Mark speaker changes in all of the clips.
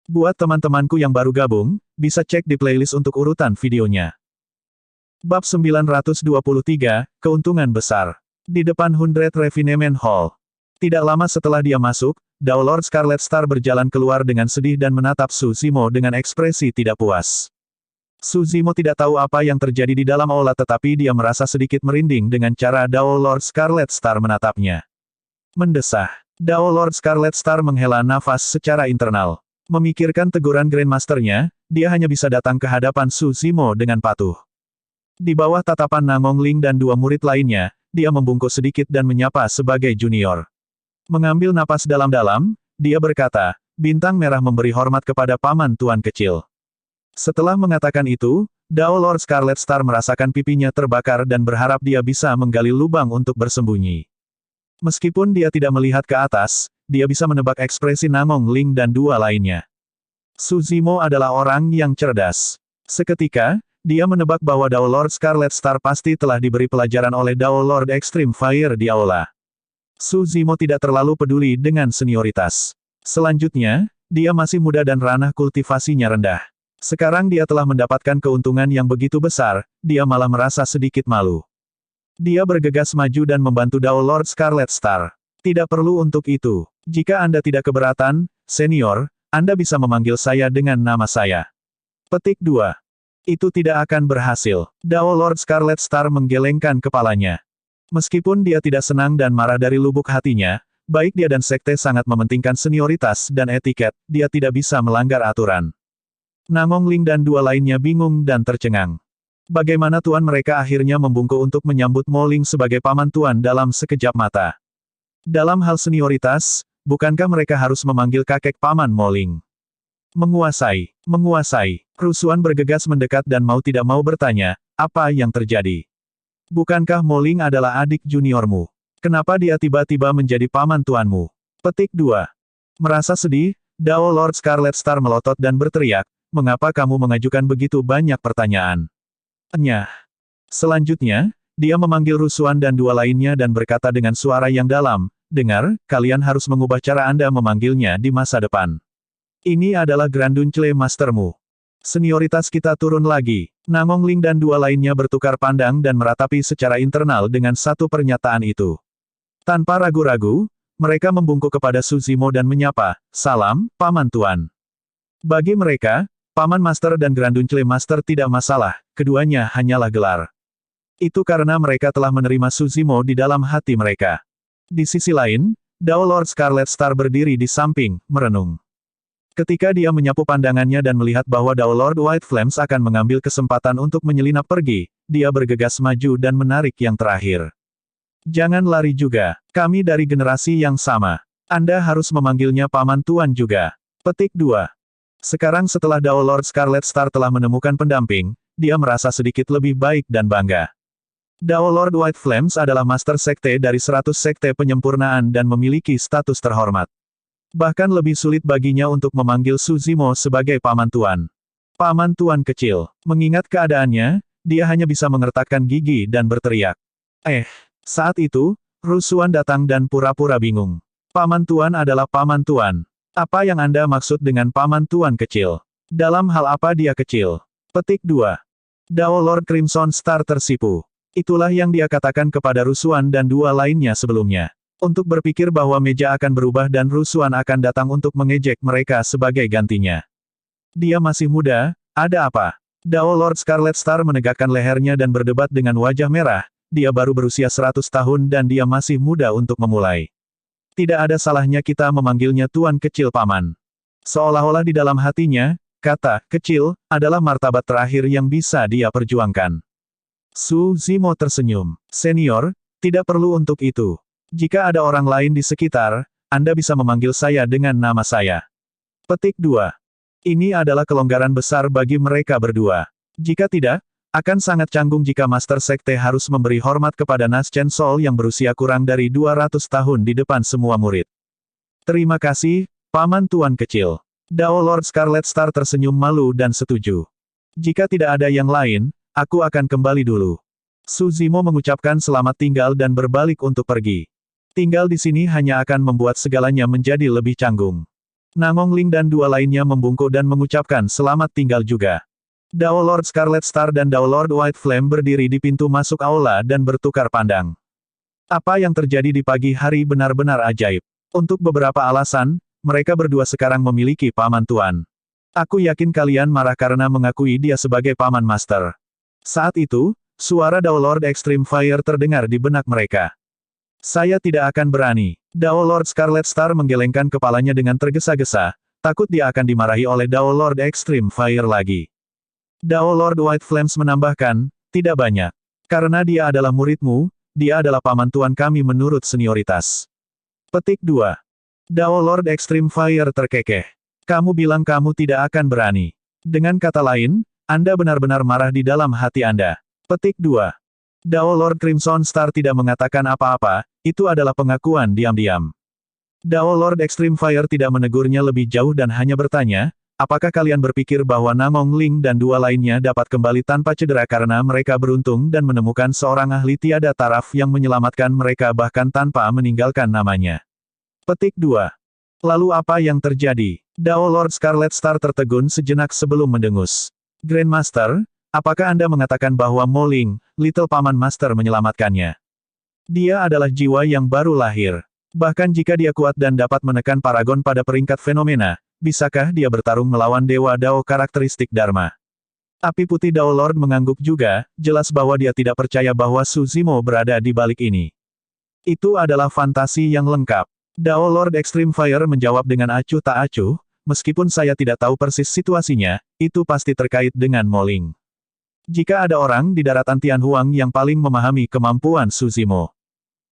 Speaker 1: Buat teman-temanku yang baru gabung, bisa cek di playlist untuk urutan videonya. Bab 923, Keuntungan Besar. Di depan 100 Refinement Hall. Tidak lama setelah dia masuk, Dao Lord Scarlet Star berjalan keluar dengan sedih dan menatap Su Zimo dengan ekspresi tidak puas. Su Zimo tidak tahu apa yang terjadi di dalam aula tetapi dia merasa sedikit merinding dengan cara Dao Lord Scarlet Star menatapnya. Mendesah. Dao Lord Scarlet Star menghela nafas secara internal. Memikirkan teguran Grandmasternya, dia hanya bisa datang ke hadapan Su Zimo dengan patuh. Di bawah tatapan Nangong Ling dan dua murid lainnya, dia membungkuk sedikit dan menyapa sebagai junior. Mengambil napas dalam-dalam, dia berkata, Bintang Merah memberi hormat kepada paman tuan kecil. Setelah mengatakan itu, Dao Lord Scarlet Star merasakan pipinya terbakar dan berharap dia bisa menggali lubang untuk bersembunyi. Meskipun dia tidak melihat ke atas, dia bisa menebak ekspresi Nangong Ling dan dua lainnya. Su Zimo adalah orang yang cerdas. Seketika, dia menebak bahwa Dao Lord Scarlet Star pasti telah diberi pelajaran oleh Dao Lord Extreme Fire di aula. Su Zimo tidak terlalu peduli dengan senioritas. Selanjutnya, dia masih muda dan ranah kultivasinya rendah. Sekarang dia telah mendapatkan keuntungan yang begitu besar, dia malah merasa sedikit malu. Dia bergegas maju dan membantu Dao Lord Scarlet Star. Tidak perlu untuk itu. Jika Anda tidak keberatan, senior, Anda bisa memanggil saya dengan nama saya. Petik 2. Itu tidak akan berhasil. Dao Lord Scarlet Star menggelengkan kepalanya. Meskipun dia tidak senang dan marah dari lubuk hatinya, baik dia dan sekte sangat mementingkan senioritas dan etiket, dia tidak bisa melanggar aturan. Nangong Ling dan dua lainnya bingung dan tercengang. Bagaimana tuan mereka akhirnya membungkuk untuk menyambut Mo Ling sebagai paman tuan dalam sekejap mata. Dalam hal senioritas, bukankah mereka harus memanggil kakek paman Mo Ling? Menguasai. Rusuhan bergegas mendekat dan mau tidak mau bertanya, apa yang terjadi? Bukankah Mo Ling adalah adik juniormu? Kenapa dia tiba-tiba menjadi paman tuanmu? Petik 2. Merasa sedih, Dao Lord Scarlet Star melotot dan berteriak, mengapa kamu mengajukan begitu banyak pertanyaan? Nyah. Selanjutnya, dia memanggil Rusuhan dan dua lainnya dan berkata dengan suara yang dalam, dengar, kalian harus mengubah cara Anda memanggilnya di masa depan. Ini adalah Granduncle Mastermu. Senioritas kita turun lagi. Nangong Ling dan dua lainnya bertukar pandang dan meratapi secara internal dengan satu pernyataan itu. Tanpa ragu-ragu, mereka membungkuk kepada Su Zimo dan menyapa, salam, paman tuan. Bagi mereka, Paman Master dan Granduncle Master tidak masalah, keduanya hanyalah gelar. Itu karena mereka telah menerima Su Zimo di dalam hati mereka. Di sisi lain, Dao Lord Scarlet Star berdiri di samping, merenung. Ketika dia menyapu pandangannya dan melihat bahwa Dao Lord White Flames akan mengambil kesempatan untuk menyelinap pergi, dia bergegas maju dan menarik yang terakhir. Jangan lari juga, kami dari generasi yang sama. Anda harus memanggilnya paman tuan juga. Petik 2. Sekarang setelah Dao Lord Scarlet Star telah menemukan pendamping, dia merasa sedikit lebih baik dan bangga. Dao Lord White Flames adalah master sekte dari 100 sekte penyempurnaan dan memiliki status terhormat. Bahkan lebih sulit baginya untuk memanggil Su Zimo sebagai paman tuan. Paman tuan kecil. Mengingat keadaannya, dia hanya bisa mengertakkan gigi dan berteriak. Saat itu, Rusuhan datang dan pura-pura bingung. Paman tuan adalah paman tuan. Apa yang Anda maksud dengan paman tuan kecil? Dalam hal apa dia kecil? Petik 2. Dao Lord Crimson Star tersipu. Itulah yang dia katakan kepada Rusuhan dan dua lainnya sebelumnya. Untuk berpikir bahwa meja akan berubah dan Rusuhan akan datang untuk mengejek mereka sebagai gantinya. Dia masih muda, ada apa? Dao Lord Scarlet Star menegakkan lehernya dan berdebat dengan wajah merah, dia baru berusia 100 tahun dan dia masih muda untuk memulai. Tidak ada salahnya kita memanggilnya Tuan Kecil Paman. Seolah-olah di dalam hatinya, kata kecil adalah martabat terakhir yang bisa dia perjuangkan. Su Zimo tersenyum. Senior, tidak perlu untuk itu. Jika ada orang lain di sekitar, Anda bisa memanggil saya dengan nama saya. Petik 2. Ini adalah kelonggaran besar bagi mereka berdua. Jika tidak, akan sangat canggung jika Master Sekte harus memberi hormat kepada Nas Chen Sol yang berusia kurang dari 200 tahun di depan semua murid. Terima kasih, Paman Tuan Kecil. Dao Lord Scarlet Star tersenyum malu dan setuju. Jika tidak ada yang lain, aku akan kembali dulu. Su Zimo mengucapkan selamat tinggal dan berbalik untuk pergi. Tinggal di sini hanya akan membuat segalanya menjadi lebih canggung. Nangong Ling dan dua lainnya membungkuk dan mengucapkan selamat tinggal juga. Dao Lord Scarlet Star dan Dao Lord White Flame berdiri di pintu masuk aula dan bertukar pandang. Apa yang terjadi di pagi hari benar-benar ajaib. Untuk beberapa alasan, mereka berdua sekarang memiliki paman tuan. Aku yakin kalian marah karena mengakui dia sebagai paman master. Saat itu, suara Dao Lord Extreme Fire terdengar di benak mereka. Saya tidak akan berani. Dao Lord Scarlet Star menggelengkan kepalanya dengan tergesa-gesa, takut dia akan dimarahi oleh Dao Lord Extreme Fire lagi. Dao Lord White Flames menambahkan, tidak banyak. Karena dia adalah muridmu, dia adalah paman tuan kami menurut senioritas. Petik 2. Dao Lord Extreme Fire terkekeh. Kamu bilang kamu tidak akan berani. Dengan kata lain, Anda benar-benar marah di dalam hati Anda. Petik 2. Dao Lord Crimson Star tidak mengatakan apa-apa, itu adalah pengakuan diam-diam. Dao Lord Extreme Fire tidak menegurnya lebih jauh dan hanya bertanya, apakah kalian berpikir bahwa Nangong Ling dan dua lainnya dapat kembali tanpa cedera karena mereka beruntung dan menemukan seorang ahli tiada taraf yang menyelamatkan mereka bahkan tanpa meninggalkan namanya? Petik 2. Lalu apa yang terjadi? Dao Lord Scarlet Star tertegun sejenak sebelum mendengus. Grandmaster, apakah Anda mengatakan bahwa Mo Ling, Little Paman Master menyelamatkannya? Dia adalah jiwa yang baru lahir. Bahkan jika dia kuat dan dapat menekan Paragon pada peringkat fenomena, bisakah dia bertarung melawan Dewa Dao karakteristik Dharma? Api putih Dao Lord mengangguk juga, jelas bahwa dia tidak percaya bahwa Su Zimo berada di balik ini. Itu adalah fantasi yang lengkap. Dao Lord Extreme Fire menjawab dengan acuh tak acuh, meskipun saya tidak tahu persis situasinya, itu pasti terkait dengan Mo Ling. Jika ada orang di daratan Tianhuang yang paling memahami kemampuan Su Zimo,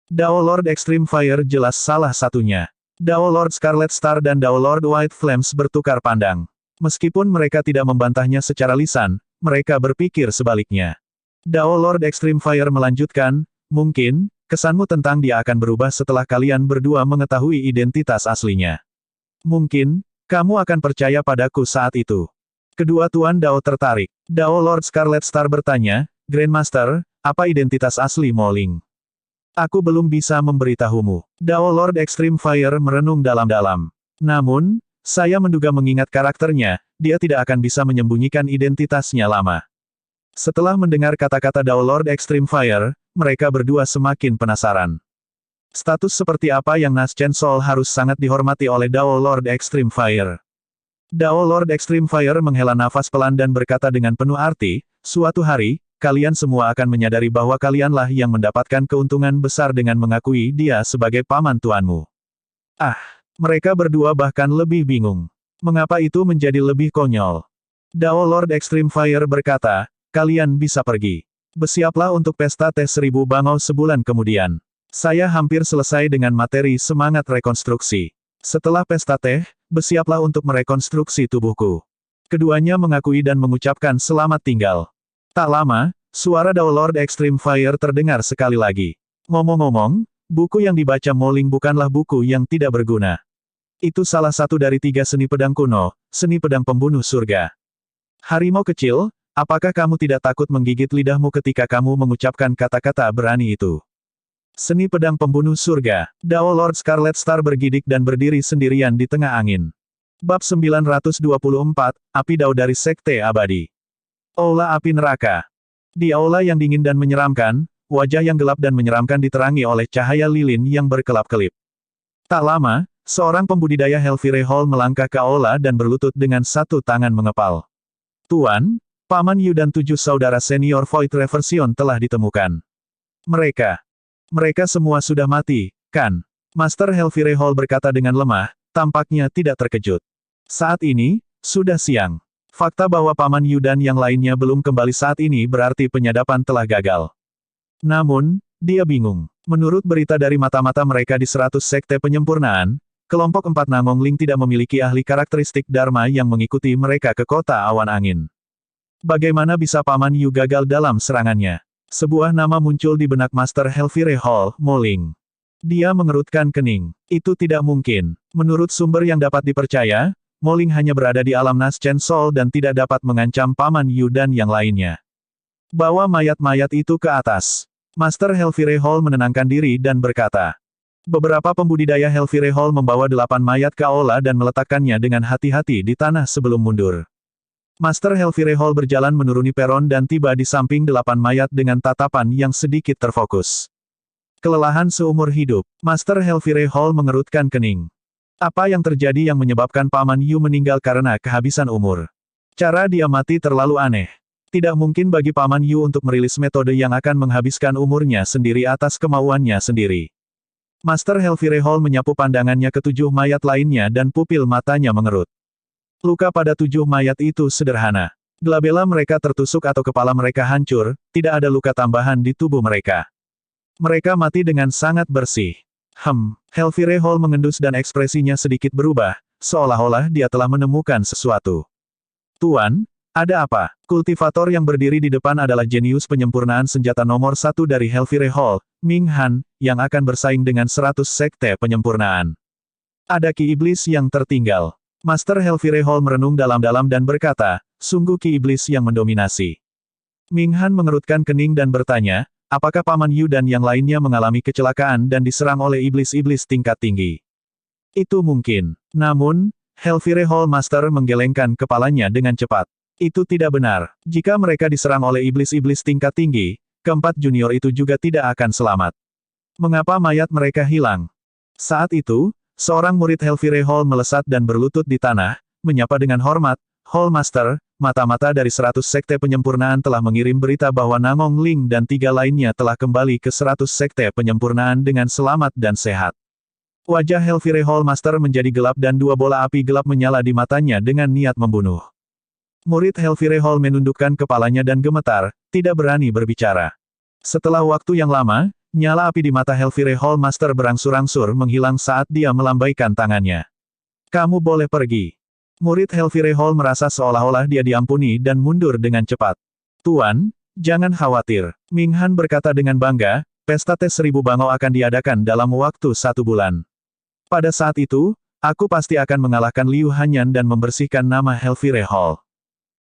Speaker 1: Dao Lord Extreme Fire jelas salah satunya. Dao Lord Scarlet Star dan Dao Lord White Flames bertukar pandang. Meskipun mereka tidak membantahnya secara lisan, mereka berpikir sebaliknya. Dao Lord Extreme Fire melanjutkan, mungkin, kesanmu tentang dia akan berubah setelah kalian berdua mengetahui identitas aslinya. Mungkin, kamu akan percaya padaku saat itu. Kedua Tuan Dao tertarik. Dao Lord Scarlet Star bertanya, Grandmaster, apa identitas asli Mo Ling? Aku belum bisa memberitahumu. Dao Lord Extreme Fire merenung dalam-dalam. Namun, saya menduga mengingat karakternya, dia tidak akan bisa menyembunyikan identitasnya lama. Setelah mendengar kata-kata Dao Lord Extreme Fire, mereka berdua semakin penasaran. Status seperti apa yang Naschen Soul harus sangat dihormati oleh Dao Lord Extreme Fire. Dao Lord Extreme Fire menghela nafas pelan dan berkata dengan penuh arti, suatu hari, kalian semua akan menyadari bahwa kalianlah yang mendapatkan keuntungan besar dengan mengakui dia sebagai paman tuanmu. Ah, mereka berdua bahkan lebih bingung. Mengapa itu menjadi lebih konyol? Dao Lord Extreme Fire berkata, kalian bisa pergi. Bersiaplah untuk pesta teh 1000 bangau sebulan kemudian. Saya hampir selesai dengan materi semangat rekonstruksi. Setelah pesta teh, bersiaplah untuk merekonstruksi tubuhku. Keduanya mengakui dan mengucapkan selamat tinggal. Tak lama, suara Dao Lord Extreme Fire terdengar sekali lagi. Ngomong-ngomong, buku yang dibaca Mo Ling bukanlah buku yang tidak berguna. Itu salah satu dari 3 seni pedang kuno, seni pedang pembunuh surga. Harimau kecil, apakah kamu tidak takut menggigit lidahmu ketika kamu mengucapkan kata-kata berani itu? Seni pedang pembunuh surga. Dao Lord Scarlet Star bergidik dan berdiri sendirian di tengah angin. Bab 924, Api Dao dari Sekte Abadi. Aula api neraka. Di aula yang dingin dan menyeramkan, wajah yang gelap dan menyeramkan diterangi oleh cahaya lilin yang berkelap-kelip. Tak lama, seorang pembudidaya Hellfire Hall melangkah ke aula dan berlutut dengan satu tangan mengepal. Tuan, Paman Yu dan 7 saudara senior Void Reversion telah ditemukan. Mereka semua sudah mati, kan? Master Hellfire Hall berkata dengan lemah, tampaknya tidak terkejut. Saat ini, sudah siang. Fakta bahwa Paman Yu dan yang lainnya belum kembali saat ini berarti penyadapan telah gagal. Namun, dia bingung. Menurut berita dari mata-mata mereka di 100 sekte penyempurnaan, kelompok 4 Nangong Ling tidak memiliki ahli karakteristik Dharma yang mengikuti mereka ke kota awan angin. Bagaimana bisa Paman Yu gagal dalam serangannya? Sebuah nama muncul di benak Master Hellfire Hall, Mo Ling. Dia mengerutkan kening. Itu tidak mungkin. Menurut sumber yang dapat dipercaya, Mo Ling hanya berada di alam Naschen Soul dan tidak dapat mengancam Paman Yu dan yang lainnya. Bawa mayat-mayat itu ke atas. Master Hellfire Hall menenangkan diri dan berkata. Beberapa pembudidaya Helfire Hall membawa 8 mayat ke aula dan meletakkannya dengan hati-hati di tanah sebelum mundur. Master Helfire Hall berjalan menuruni peron dan tiba di samping 8 mayat dengan tatapan yang sedikit terfokus. Kelelahan seumur hidup, Master Helfire Hall mengerutkan kening. Apa yang terjadi yang menyebabkan Paman Yu meninggal karena kehabisan umur? Cara dia mati terlalu aneh. Tidak mungkin bagi Paman Yu untuk merilis metode yang akan menghabiskan umurnya sendiri atas kemauannya sendiri. Master Helfire Hall menyapu pandangannya ke 7 mayat lainnya dan pupil matanya mengerut. Luka pada 7 mayat itu sederhana. Glabella mereka tertusuk atau kepala mereka hancur, tidak ada luka tambahan di tubuh mereka. Mereka mati dengan sangat bersih. Helfire Hall mengendus dan ekspresinya sedikit berubah, seolah-olah dia telah menemukan sesuatu. Tuan, ada apa? Kultivator yang berdiri di depan adalah jenius penyempurnaan senjata nomor 1 dari Helfire Hall, Ming Han, yang akan bersaing dengan 100 sekte penyempurnaan. Ada ki iblis yang tertinggal. Master Helfire Hall merenung dalam-dalam dan berkata, sungguh ki iblis yang mendominasi. Ming Han mengerutkan kening dan bertanya, apakah Paman Yu dan yang lainnya mengalami kecelakaan dan diserang oleh iblis-iblis tingkat tinggi? Itu mungkin. Namun, Helfire Hall Master menggelengkan kepalanya dengan cepat. Itu tidak benar. Jika mereka diserang oleh iblis-iblis tingkat tinggi, keempat junior itu juga tidak akan selamat. Mengapa mayat mereka hilang? Saat itu, seorang murid Helfire Hall melesat dan berlutut di tanah, menyapa dengan hormat, Hall Master, mata-mata dari 100 sekte penyempurnaan telah mengirim berita bahwa Nangong Ling dan 3 lainnya telah kembali ke 100 sekte penyempurnaan dengan selamat dan sehat. Wajah Helfire Hall Master menjadi gelap dan 2 bola api gelap menyala di matanya dengan niat membunuh. Murid Helfire Hall menundukkan kepalanya dan gemetar, tidak berani berbicara. Setelah waktu yang lama, nyala api di mata Helfire Hall Master berangsur-angsur menghilang saat dia melambaikan tangannya. Kamu boleh pergi. Murid Helfire Hall merasa seolah-olah dia diampuni dan mundur dengan cepat. Tuan, jangan khawatir. Ming Han berkata dengan bangga, pesta tes 1000 bangau akan diadakan dalam waktu 1 bulan. Pada saat itu, aku pasti akan mengalahkan Liu Hanyan dan membersihkan nama Helfire Hall.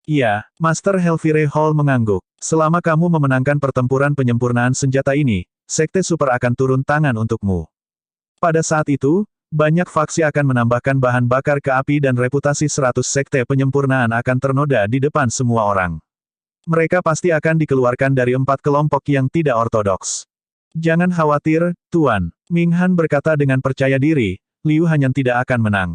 Speaker 1: Iya, Master Helfire Hall mengangguk. Selama kamu memenangkan pertempuran penyempurnaan senjata ini, Sekte Super akan turun tangan untukmu. Pada saat itu, banyak faksi akan menambahkan bahan bakar ke api dan reputasi 100 sekte penyempurnaan akan ternoda di depan semua orang. Mereka pasti akan dikeluarkan dari 4 kelompok yang tidak ortodoks. Jangan khawatir, Tuan. Ming Han berkata dengan percaya diri, Liu Hanyan tidak akan menang.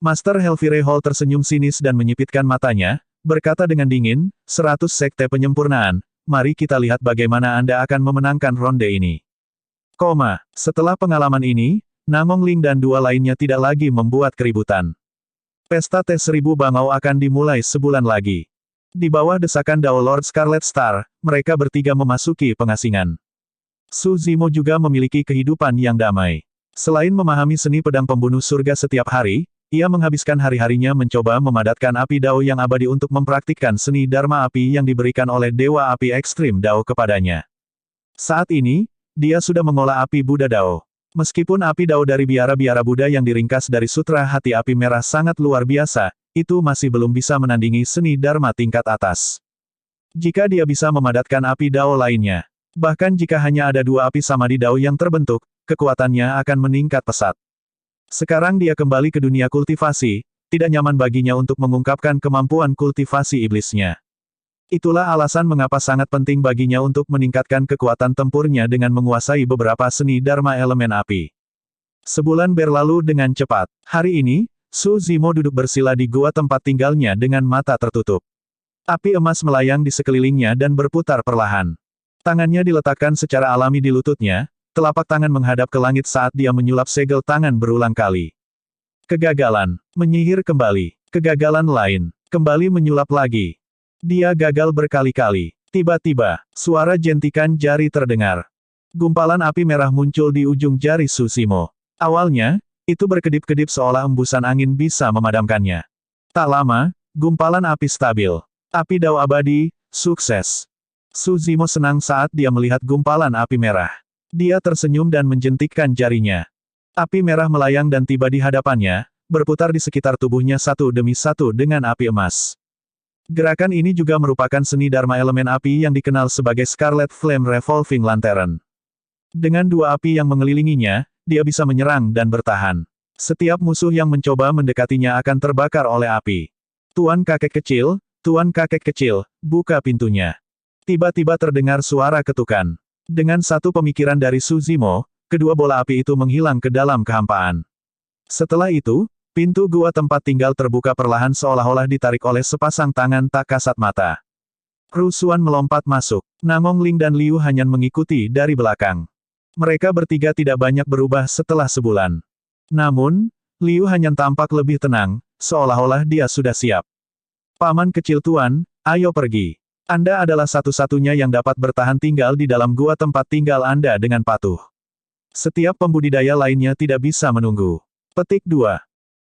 Speaker 1: Master Helfire Hall tersenyum sinis dan menyipitkan matanya, berkata dengan dingin, 100 sekte penyempurnaan, mari kita lihat bagaimana Anda akan memenangkan ronde ini. Setelah pengalaman ini, Nangong Ling dan 2 lainnya tidak lagi membuat keributan. Pesta tes 1000 bangau akan dimulai sebulan lagi. Di bawah desakan Dao Lord Scarlet Star, mereka bertiga memasuki pengasingan. Su Zimo juga memiliki kehidupan yang damai. Selain memahami seni pedang pembunuh surga setiap hari, ia menghabiskan hari-harinya mencoba memadatkan api Dao yang abadi untuk mempraktikkan seni Dharma api yang diberikan oleh Dewa Api Ekstrim Dao kepadanya. Saat ini, dia sudah mengolah api Buddha Dao. Meskipun api Dao dari biara-biara Buddha yang diringkas dari Sutra Hati Api Merah sangat luar biasa, itu masih belum bisa menandingi seni Dharma tingkat atas. Jika dia bisa memadatkan api Dao lainnya, bahkan jika hanya ada 2 api Samadhi Dao yang terbentuk, kekuatannya akan meningkat pesat. Sekarang dia kembali ke dunia kultivasi, tidak nyaman baginya untuk mengungkapkan kemampuan kultivasi iblisnya. Itulah alasan mengapa sangat penting baginya untuk meningkatkan kekuatan tempurnya dengan menguasai beberapa seni Dharma elemen api. Sebulan berlalu dengan cepat. Hari ini, Su Zimo duduk bersila di gua tempat tinggalnya dengan mata tertutup. Api emas melayang di sekelilingnya dan berputar perlahan. Tangannya diletakkan secara alami di lututnya, telapak tangan menghadap ke langit saat dia menyulap segel tangan berulang kali. Kegagalan. Menyihir kembali. Kegagalan lain. Kembali menyulap lagi. Dia gagal berkali-kali. Tiba-tiba, suara jentikan jari terdengar. Gumpalan api merah muncul di ujung jari Su Zimo. Awalnya, itu berkedip-kedip seolah embusan angin bisa memadamkannya. Tak lama, gumpalan api stabil. Api Dao abadi, sukses. Su Zimo senang saat dia melihat gumpalan api merah. Dia tersenyum dan menjentikkan jarinya. Api merah melayang dan tiba di hadapannya, berputar di sekitar tubuhnya satu demi satu dengan api emas. Gerakan ini juga merupakan seni Dharma elemen api yang dikenal sebagai Scarlet Flame Revolving Lantern. Dengan 2 api yang mengelilinginya, dia bisa menyerang dan bertahan. Setiap musuh yang mencoba mendekatinya akan terbakar oleh api. Tuan kakek kecil, buka pintunya. Tiba-tiba terdengar suara ketukan. Dengan satu pemikiran dari Suzimo, kedua bola api itu menghilang ke dalam kehampaan. Setelah itu, pintu gua tempat tinggal terbuka perlahan seolah-olah ditarik oleh sepasang tangan tak kasat mata. Rusuhan melompat masuk. Nangong Ling dan Liu Hanyan mengikuti dari belakang. Mereka bertiga tidak banyak berubah setelah sebulan. Namun, Liu Hanyan tampak lebih tenang, seolah-olah dia sudah siap. Paman kecil tuan, ayo pergi. Anda adalah satu-satunya yang dapat bertahan tinggal di dalam gua tempat tinggal Anda dengan patuh. Setiap pembudidaya lainnya tidak bisa menunggu. Petik 2.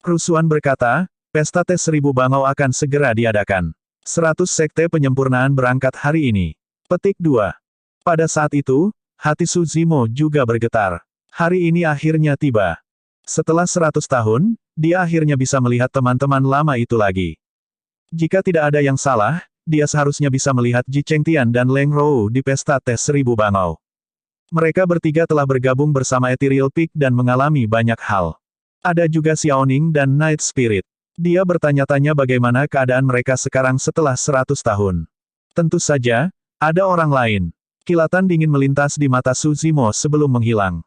Speaker 1: Rusuhan berkata, pesta tes 1000 bangau akan segera diadakan. 100 sekte penyempurnaan berangkat hari ini. Petik 2. Pada saat itu, hati Suzimo juga bergetar. Hari ini akhirnya tiba. Setelah 100 tahun, dia akhirnya bisa melihat teman-teman lama itu lagi. Jika tidak ada yang salah, dia seharusnya bisa melihat Ji Chengtian dan Leng Rou di pesta tes 1000 bangau. Mereka bertiga telah bergabung bersama Ethereal Peak dan mengalami banyak hal. Ada juga Xiaoning dan Night Spirit. Dia bertanya-tanya bagaimana keadaan mereka sekarang setelah 100 tahun. Tentu saja, ada orang lain. Kilatan dingin melintas di mata Suzimo sebelum menghilang.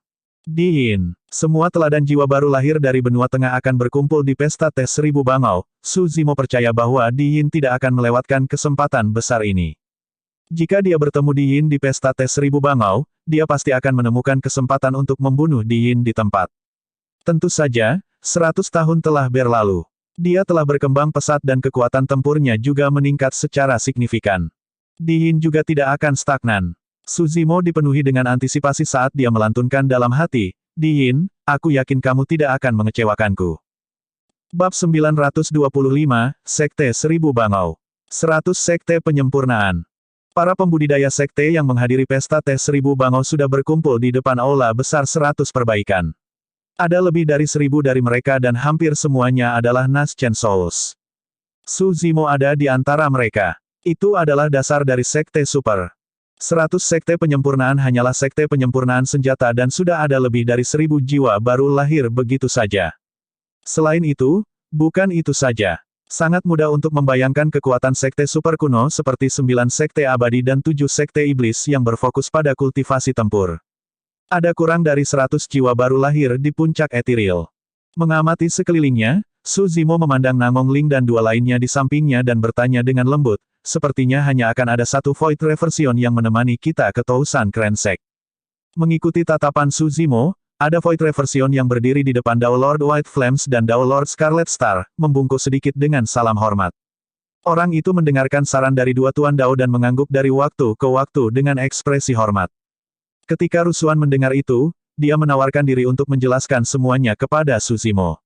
Speaker 1: Di Yin, semua teladan jiwa baru lahir dari benua tengah akan berkumpul di pesta tes 1000 bangau. Suzimo percaya bahwa Di Yin tidak akan melewatkan kesempatan besar ini. Jika dia bertemu Di Yin di pesta tes 1000 bangau, dia pasti akan menemukan kesempatan untuk membunuh Di Yin di tempat. Tentu saja, 100 tahun telah berlalu. Dia telah berkembang pesat dan kekuatan tempurnya juga meningkat secara signifikan. Di Yin juga tidak akan stagnan. Suzimo dipenuhi dengan antisipasi saat dia melantunkan dalam hati, Di Yin, aku yakin kamu tidak akan mengecewakanku. Bab 925, Sekte 1000 Bangau. 100 Sekte Penyempurnaan. Para pembudidaya sekte yang menghadiri pesta tes 1000 bangau sudah berkumpul di depan aula besar 100 perbaikan. Ada lebih dari 1000 dari mereka dan hampir semuanya adalah Naschen Souls. Suzimo ada di antara mereka. Itu adalah dasar dari sekte super. 100 sekte penyempurnaan hanyalah sekte penyempurnaan senjata dan sudah ada lebih dari 1000 jiwa baru lahir begitu saja. Selain itu, bukan itu saja. Sangat mudah untuk membayangkan kekuatan sekte super kuno seperti 9 sekte abadi dan 7 sekte iblis yang berfokus pada kultivasi tempur. Ada kurang dari 100 jiwa baru lahir di puncak ethereal. Mengamati sekelilingnya, Suzimo memandang Nangong Ling dan dua lainnya di sampingnya dan bertanya dengan lembut, sepertinya hanya akan ada satu Void Reversion yang menemani kita ke Tousan Krensek. Mengikuti tatapan Suzimo, ada Void Reversion yang berdiri di depan Dao Lord White Flames dan Dao Lord Scarlet Star, membungkuk sedikit dengan salam hormat. Orang itu mendengarkan saran dari dua Tuan Dao dan mengangguk dari waktu ke waktu dengan ekspresi hormat. Ketika Rusuhan mendengar itu, dia menawarkan diri untuk menjelaskan semuanya kepada Suzimo.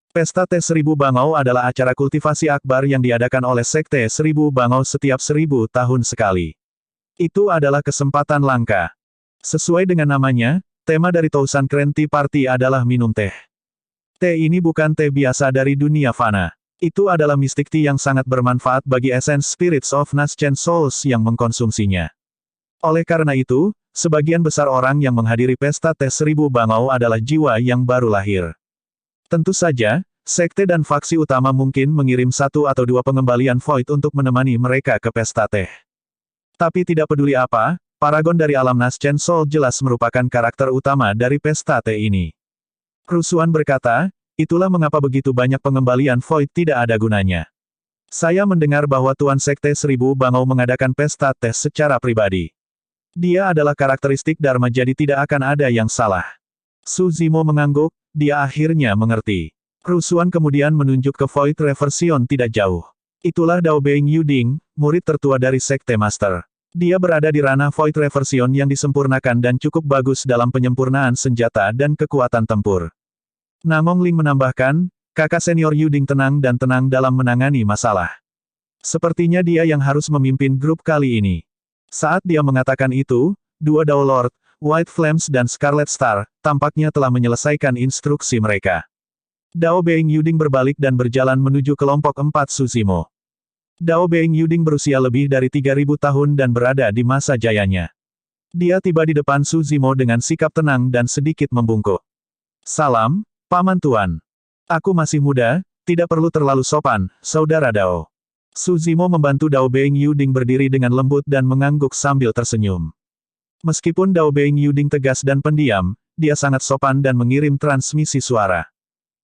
Speaker 1: Pesta tes 1000 bangau adalah acara kultivasi akbar yang diadakan oleh Sekte 1000 bangau setiap 1000 tahun sekali. Itu adalah kesempatan langka. Sesuai dengan namanya, tema dari Tousan Kren Tea Party adalah minum teh. Teh ini bukan teh biasa dari dunia fana. Itu adalah mystic tea yang sangat bermanfaat bagi essence spirits of Naschen Souls yang mengkonsumsinya. Oleh karena itu, sebagian besar orang yang menghadiri pesta tes 1000 bangau adalah jiwa yang baru lahir. Tentu saja, sekte dan faksi utama mungkin mengirim satu atau dua pengembalian Void untuk menemani mereka ke pesta teh. Tapi tidak peduli apa, paragon dari alam Naschen Soul jelas merupakan karakter utama dari pesta teh ini. Rusuhan berkata, itulah mengapa begitu banyak pengembalian Void tidak ada gunanya. Saya mendengar bahwa Tuan Sekte 1000 bangau mengadakan pesta teh secara pribadi. Dia adalah karakteristik Dharma jadi tidak akan ada yang salah. Suzimo mengangguk, dia akhirnya mengerti. Rusuhan kemudian menunjuk ke Void Reversion tidak jauh. Itulah Dao Being Yuding, murid tertua dari Sekte Master. Dia berada di ranah Void Reversion yang disempurnakan dan cukup bagus dalam penyempurnaan senjata dan kekuatan tempur. Nangong Ling menambahkan, kakak senior Yuding tenang dan tenang dalam menangani masalah. Sepertinya dia yang harus memimpin grup kali ini. Saat dia mengatakan itu, dua Dao Lord, White Flames dan Scarlet Star, tampaknya telah menyelesaikan instruksi mereka. Dao Being Yuding berbalik dan berjalan menuju kelompok 4 Suzimo. Dao Being Yuding berusia lebih dari 3000 tahun dan berada di masa jayanya. Dia tiba di depan Suzimo dengan sikap tenang dan sedikit membungkuk. Salam, Paman Tuan. Aku masih muda, tidak perlu terlalu sopan, Saudara Dao. Su Zimo membantu Dao Beng Yuding berdiri dengan lembut dan mengangguk sambil tersenyum. Meskipun Dao Beng Yuding tegas dan pendiam, dia sangat sopan dan mengirim transmisi suara.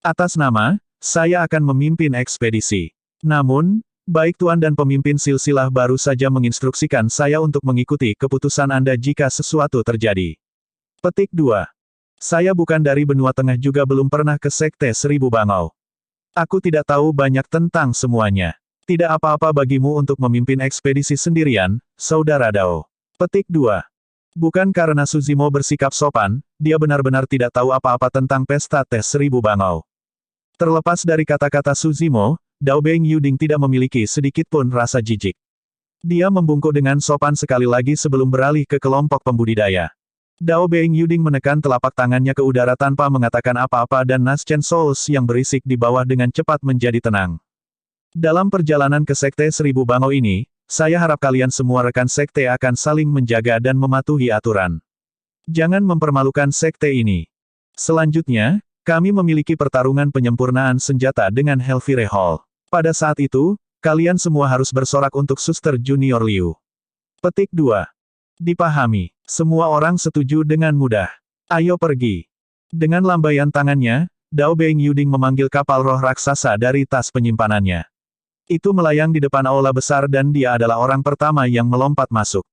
Speaker 1: Atas nama, saya akan memimpin ekspedisi. Namun, baik Tuan dan pemimpin silsilah baru saja menginstruksikan saya untuk mengikuti keputusan Anda jika sesuatu terjadi. Petik 2. Saya bukan dari benua tengah juga belum pernah ke Sekte Seribu Bangau. Aku tidak tahu banyak tentang semuanya. Tidak apa-apa bagimu untuk memimpin ekspedisi sendirian, Saudara Dao. Petik 2. Bukan karena Su Zimo bersikap sopan, dia benar-benar tidak tahu apa-apa tentang pesta teh Seribu Bangau. Terlepas dari kata-kata Su Zimo, Dao Beng Yuding tidak memiliki sedikit pun rasa jijik. Dia membungkuk dengan sopan sekali lagi sebelum beralih ke kelompok pembudidaya. Dao Beng Yuding menekan telapak tangannya ke udara tanpa mengatakan apa-apa dan Naschen Souls yang berisik di bawah dengan cepat menjadi tenang. Dalam perjalanan ke Sekte Seribu Bangau ini, saya harap kalian semua rekan Sekte akan saling menjaga dan mematuhi aturan. Jangan mempermalukan Sekte ini. Selanjutnya, kami memiliki pertarungan penyempurnaan senjata dengan Helvire Hall. Pada saat itu, kalian semua harus bersorak untuk Suster Junior Liu. Petik 2. Dipahami. Semua orang setuju dengan mudah. Ayo pergi. Dengan lambaian tangannya, Dao Beng Yuding memanggil kapal roh raksasa dari tas penyimpanannya. Itu melayang di depan aula besar dan dia adalah orang pertama yang melompat masuk.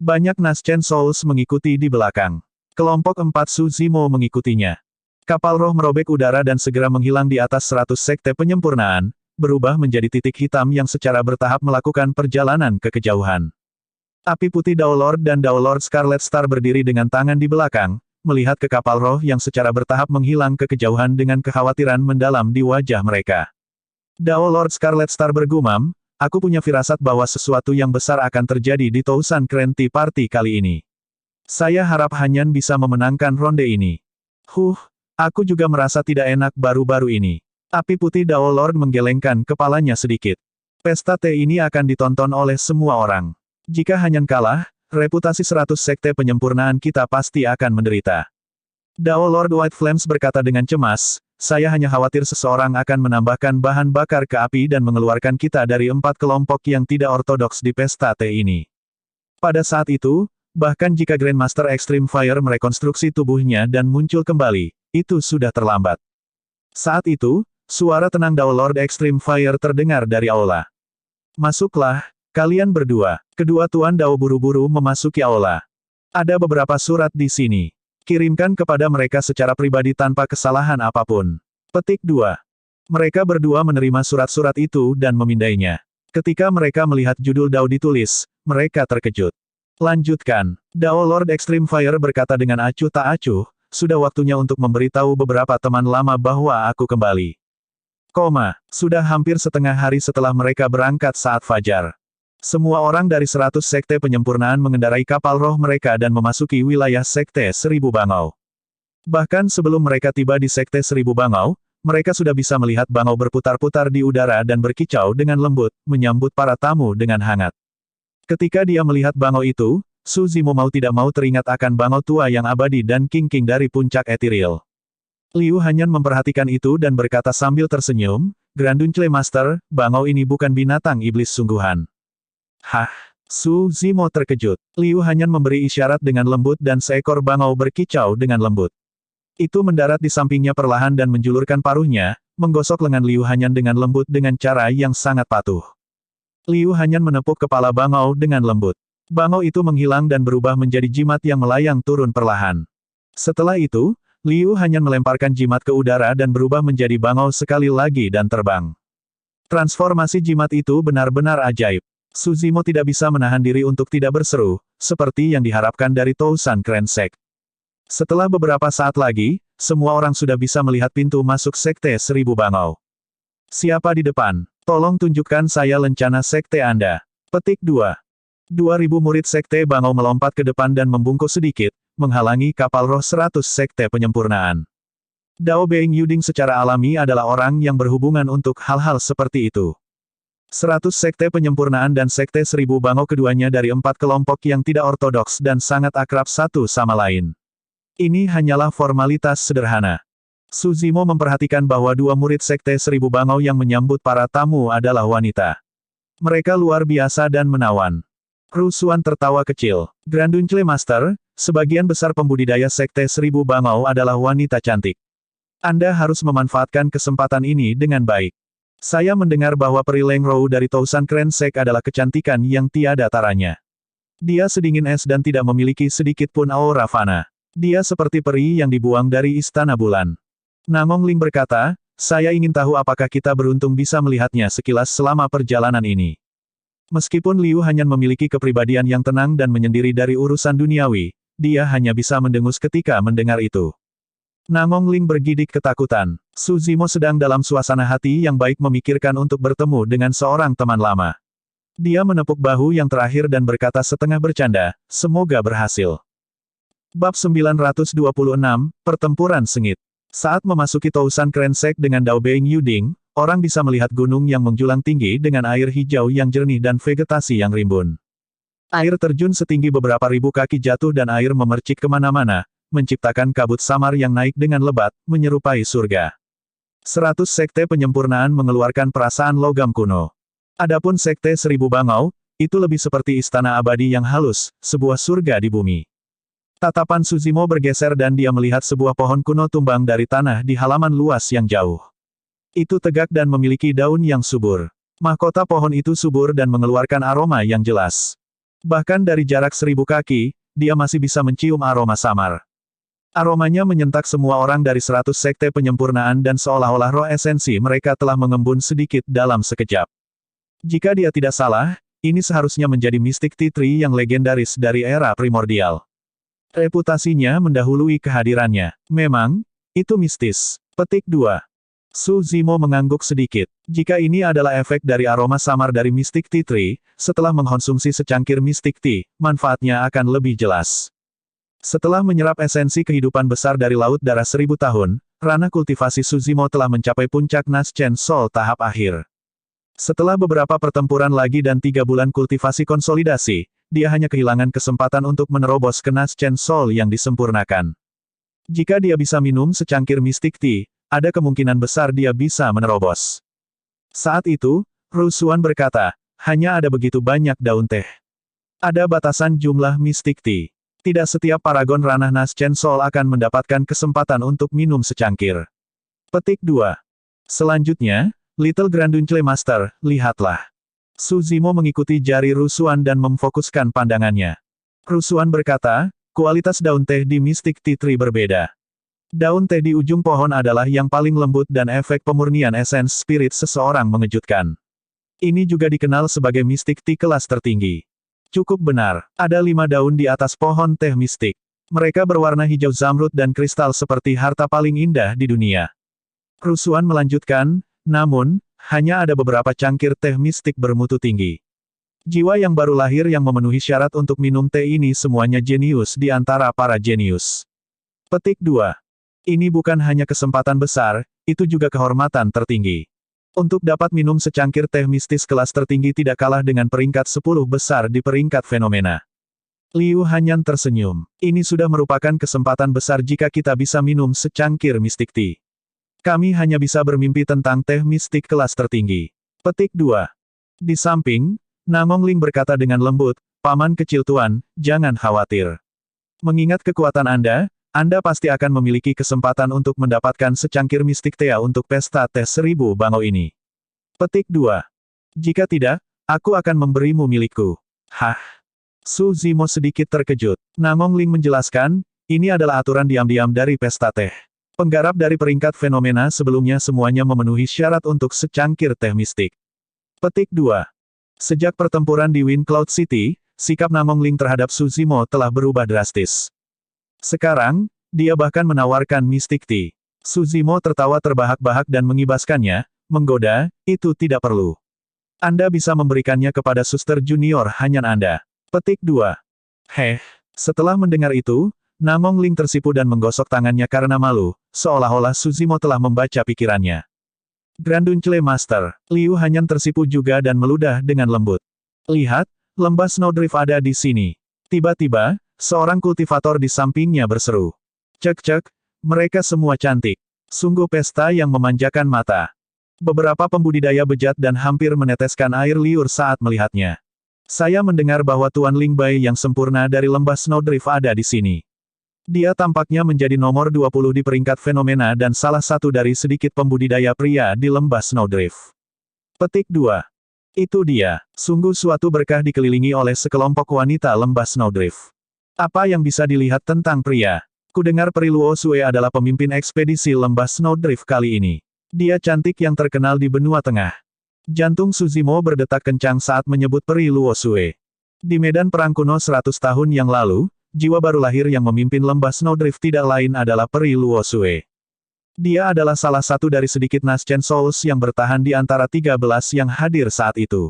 Speaker 1: Banyak Naschen Souls mengikuti di belakang. Kelompok 4 Su Zimo mengikutinya. Kapal roh merobek udara dan segera menghilang di atas 100 sekte penyempurnaan, berubah menjadi titik hitam yang secara bertahap melakukan perjalanan ke kejauhan. Api putih Dao Lord dan Dao Lord Scarlet Star berdiri dengan tangan di belakang, melihat ke kapal roh yang secara bertahap menghilang ke kejauhan dengan kekhawatiran mendalam di wajah mereka. Dao Lord Scarlet Star bergumam, aku punya firasat bahwa sesuatu yang besar akan terjadi di Tousan Krenti Party kali ini. Saya harap Hanyan bisa memenangkan ronde ini. Aku juga merasa tidak enak baru-baru ini. Api putih Dao Lord menggelengkan kepalanya sedikit. Pesta teh ini akan ditonton oleh semua orang. Jika Hanyan kalah, reputasi 100 sekte penyempurnaan kita pasti akan menderita. Dao Lord White Flames berkata dengan cemas, saya hanya khawatir seseorang akan menambahkan bahan bakar ke api dan mengeluarkan kita dari 4 kelompok yang tidak ortodoks di pesta teh ini. Pada saat itu, bahkan jika Grandmaster Extreme Fire merekonstruksi tubuhnya dan muncul kembali, itu sudah terlambat. Saat itu, suara tenang Dao Lord Extreme Fire terdengar dari aula. Masuklah, kalian berdua. Kedua Tuan Dao buru-buru memasuki aula. Ada beberapa surat di sini. Kirimkan kepada mereka secara pribadi tanpa kesalahan apapun. Petik 2. Mereka berdua menerima surat-surat itu dan memindainya. Ketika mereka melihat judul Dao ditulis, mereka terkejut. Lanjutkan. Dao Lord Extreme Fire berkata dengan acuh tak acuh, sudah waktunya untuk memberitahu beberapa teman lama bahwa aku kembali. Sudah hampir setengah hari setelah mereka berangkat saat fajar. Semua orang dari 100 sekte penyempurnaan mengendarai kapal roh mereka dan memasuki wilayah Sekte Seribu Bangau. Bahkan sebelum mereka tiba di Sekte Seribu Bangau, mereka sudah bisa melihat bangau berputar-putar di udara dan berkicau dengan lembut, menyambut para tamu dengan hangat. Ketika dia melihat bangau itu, Su Zimo mau tidak mau teringat akan bangau tua yang abadi dan king-king dari puncak etiril. Liu Hanyan memperhatikan itu dan berkata sambil tersenyum, Granduncle Master, bangau ini bukan binatang iblis sungguhan. Su Zimo terkejut. Liu Hanyan memberi isyarat dengan lembut dan seekor bangau berkicau dengan lembut. Itu mendarat di sampingnya perlahan dan menjulurkan paruhnya, menggosok lengan Liu Hanyan dengan lembut dengan cara yang sangat patuh. Liu Hanyan menepuk kepala bangau dengan lembut. Bangau itu menghilang dan berubah menjadi jimat yang melayang turun perlahan. Setelah itu, Liu Hanyan melemparkan jimat ke udara dan berubah menjadi bangau sekali lagi dan terbang. Transformasi jimat itu benar-benar ajaib. Su Zimo tidak bisa menahan diri untuk tidak berseru, seperti yang diharapkan dari Tousan Krensek. Setelah beberapa saat lagi, semua orang sudah bisa melihat pintu masuk Sekte Seribu Bangau. Siapa di depan? Tolong tunjukkan saya lencana Sekte Anda. Petik 2. 2000 murid Sekte Bangau melompat ke depan dan membungkuk sedikit, menghalangi kapal roh 100 Sekte Penyempurnaan. Dao Beng Yuding secara alami adalah orang yang berhubungan untuk hal-hal seperti itu. 100 Sekte Penyempurnaan dan Sekte Seribu Bangau keduanya dari 4 kelompok yang tidak ortodoks dan sangat akrab satu sama lain. Ini hanyalah formalitas sederhana. Suzimo memperhatikan bahwa dua murid Sekte Seribu Bangau yang menyambut para tamu adalah wanita. Mereka luar biasa dan menawan. Rusuhan tertawa kecil. Granduncle Master, sebagian besar pembudidaya Sekte Seribu Bangau adalah wanita cantik. Anda harus memanfaatkan kesempatan ini dengan baik. Saya mendengar bahwa Peri Lengrou dari Tousan Krensek adalah kecantikan yang tiada taranya. Dia sedingin es dan tidak memiliki sedikit pun aura fana. Dia seperti peri yang dibuang dari istana bulan. Nangong Ling berkata, saya ingin tahu apakah kita beruntung bisa melihatnya sekilas selama perjalanan ini. Meskipun Liu Hanyan memiliki kepribadian yang tenang dan menyendiri dari urusan duniawi, dia hanya bisa mendengus ketika mendengar itu. Nangong Ling bergidik ketakutan. Suzimo sedang dalam suasana hati yang baik memikirkan untuk bertemu dengan seorang teman lama. Dia menepuk bahu yang terakhir dan berkata setengah bercanda, semoga berhasil. Bab 926, Pertempuran Sengit. Saat memasuki Tousan Krensek dengan Dao Being Yuding, orang bisa melihat gunung yang menjulang tinggi dengan air hijau yang jernih dan vegetasi yang rimbun. Air terjun setinggi beberapa ribu kaki jatuh dan air memercik kemana-mana, menciptakan kabut samar yang naik dengan lebat, menyerupai surga. 100 sekte penyempurnaan mengeluarkan perasaan logam kuno. Adapun Sekte Seribu Bangau, itu lebih seperti istana abadi yang halus, sebuah surga di bumi. Tatapan Suzimo bergeser dan dia melihat sebuah pohon kuno tumbang dari tanah di halaman luas yang jauh. Itu tegak dan memiliki daun yang subur. Mahkota pohon itu subur dan mengeluarkan aroma yang jelas. Bahkan dari jarak 1000 kaki, dia masih bisa mencium aroma samar. Aromanya menyentak semua orang dari 100 sekte penyempurnaan dan seolah-olah roh esensi mereka telah mengembun sedikit dalam sekejap. Jika dia tidak salah, ini seharusnya menjadi mistik tea tree yang legendaris dari era primordial. Reputasinya mendahului kehadirannya. Memang, itu mistis. Petik 2. Suzimo mengangguk sedikit. Jika ini adalah efek dari aroma samar dari mistik tea tree, setelah mengkonsumsi secangkir mistik tea, manfaatnya akan lebih jelas. Setelah menyerap esensi kehidupan besar dari laut darah 1000 tahun, ranah kultivasi Suzimo telah mencapai puncak Naschen Sol tahap akhir. Setelah beberapa pertempuran lagi dan 3 bulan kultivasi konsolidasi, dia hanya kehilangan kesempatan untuk menerobos ke Naschen Sol yang disempurnakan. Jika dia bisa minum secangkir mistik tea, ada kemungkinan besar dia bisa menerobos. Saat itu, Rusuan berkata, hanya ada begitu banyak daun teh. Ada batasan jumlah mistik tea. Tidak setiap paragon ranah Naschen Sol akan mendapatkan kesempatan untuk minum secangkir. Petik 2. Selanjutnya, Little Granduncle Master, lihatlah. Suzimo mengikuti jari Rusuan dan memfokuskan pandangannya. Rusuan berkata, kualitas daun teh di Mystic Tea Tree berbeda. Daun teh di ujung pohon adalah yang paling lembut dan efek pemurnian esens spirit seseorang mengejutkan. Ini juga dikenal sebagai Mystic Tea kelas tertinggi. Cukup benar, ada 5 daun di atas pohon teh mistik. Mereka berwarna hijau zamrud dan kristal seperti harta paling indah di dunia. Rusuan melanjutkan, namun, hanya ada beberapa cangkir teh mistik bermutu tinggi. Jiwa yang baru lahir yang memenuhi syarat untuk minum teh ini semuanya jenius di antara para jenius. Petik 2. Ini bukan hanya kesempatan besar, itu juga kehormatan tertinggi. Untuk dapat minum secangkir teh mistis kelas tertinggi tidak kalah dengan peringkat 10 besar di peringkat fenomena. Liu Hanyan tersenyum. Ini sudah merupakan kesempatan besar jika kita bisa minum secangkir mistik tea. Kami hanya bisa bermimpi tentang teh mistik kelas tertinggi. Petik 2. Di samping, Nangong Ling berkata dengan lembut, Paman kecil tuan, jangan khawatir. Mengingat kekuatan Anda pasti akan memiliki kesempatan untuk mendapatkan secangkir mistik tea untuk pesta teh 1000 bangau ini. Petik 2. Jika tidak, aku akan memberimu milikku. Hah? Suzimo sedikit terkejut. Nangong Ling menjelaskan, ini adalah aturan diam-diam dari pesta teh. Penggarap dari peringkat fenomena sebelumnya semuanya memenuhi syarat untuk secangkir teh mistik. Petik 2. Sejak pertempuran di Wind Cloud City, sikap Nangong Ling terhadap Suzimo telah berubah drastis. Sekarang, dia bahkan menawarkan mistik tea. Suzimo tertawa terbahak-bahak dan mengibaskannya, menggoda, itu tidak perlu. Anda bisa memberikannya kepada suster junior Hanyan Anda. Petik 2. Setelah mendengar itu, Nangong Ling tersipu dan menggosok tangannya karena malu, seolah-olah Suzimo telah membaca pikirannya. Granduncle Master, Liu Hanyan tersipu juga dan meludah dengan lembut. Lihat, lembah Snowdrift ada di sini. Tiba-tiba, seorang kultivator di sampingnya berseru. Cek-cek, mereka semua cantik. Sungguh pesta yang memanjakan mata. Beberapa pembudidaya bejat dan hampir meneteskan air liur saat melihatnya. Saya mendengar bahwa Tuan Ling Bai yang sempurna dari lembah Snowdrift ada di sini. Dia tampaknya menjadi nomor 20 di peringkat fenomena dan salah satu dari sedikit pembudidaya pria di lembah Snowdrift. Petik 2. Itu dia. Sungguh suatu berkah dikelilingi oleh sekelompok wanita lembah Snowdrift. Apa yang bisa dilihat tentang pria? Kudengar Peri Luo Sue adalah pemimpin ekspedisi lembah Snowdrift kali ini. Dia cantik yang terkenal di benua tengah. Jantung Suzimo berdetak kencang saat menyebut Peri Luo Sue. Di medan perang kuno 100 tahun yang lalu, jiwa baru lahir yang memimpin lembah Snowdrift tidak lain adalah Peri Luo Sue. Dia adalah salah satu dari sedikit Naschen Souls yang bertahan di antara 13 yang hadir saat itu.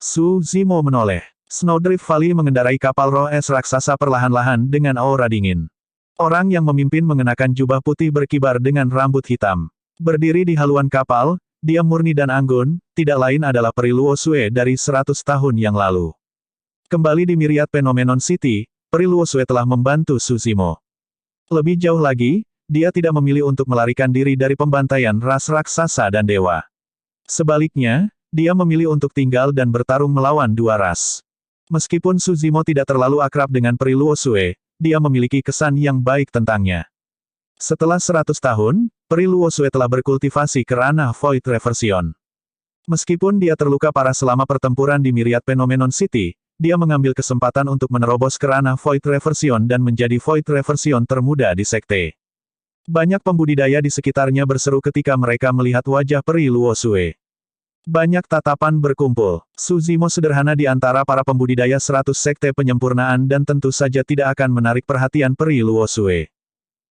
Speaker 1: Suzimo menoleh. Snowdrift Valley mengendarai kapal roh es raksasa perlahan-lahan dengan aura dingin. Orang yang memimpin mengenakan jubah putih berkibar dengan rambut hitam. Berdiri di haluan kapal, dia murni dan anggun, tidak lain adalah Peri Luo Sue dari 100 tahun yang lalu. Kembali di Myriad Phenomenon City, Peri Luo Sue telah membantu Suzimo. Lebih jauh lagi, dia tidak memilih untuk melarikan diri dari pembantaian ras raksasa dan dewa. Sebaliknya, dia memilih untuk tinggal dan bertarung melawan dua ras. Meskipun Suzimo tidak terlalu akrab dengan Peri Luo Sue, dia memiliki kesan yang baik tentangnya. Setelah 100 tahun, Peri Luo Sue telah berkultivasi ke ranah Void Reversion. Meskipun dia terluka parah selama pertempuran di Myriad Phenomenon City, dia mengambil kesempatan untuk menerobos ke ranah Void Reversion dan menjadi Void Reversion termuda di sekte. Banyak pembudidaya di sekitarnya berseru ketika mereka melihat wajah Peri Luo Sue. Banyak tatapan berkumpul. Suzimo sederhana di antara para pembudidaya 100 sekte penyempurnaan dan tentu saja tidak akan menarik perhatian Peri Luo Sue.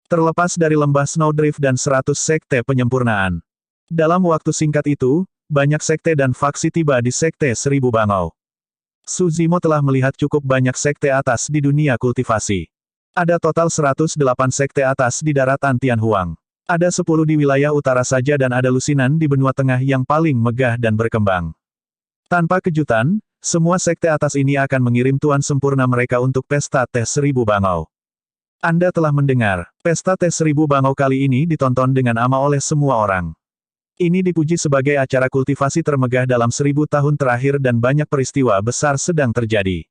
Speaker 1: Terlepas dari lembah Snowdrift dan 100 sekte penyempurnaan. Dalam waktu singkat itu, banyak sekte dan faksi tiba di sekte 1000 Bangau. Suzimo telah melihat cukup banyak sekte atas di dunia kultivasi. Ada total 108 sekte atas di daratan Tianhuang. Ada 10 di wilayah utara saja dan ada lusinan di benua tengah yang paling megah dan berkembang. Tanpa kejutan, semua sekte atas ini akan mengirim tuan sempurna mereka untuk pesta teh 1000 Bangau. Anda telah mendengar, pesta teh 1000 Bangau kali ini ditonton dengan ama oleh semua orang. Ini dipuji sebagai acara kultivasi termegah dalam 1000 tahun terakhir dan banyak peristiwa besar sedang terjadi.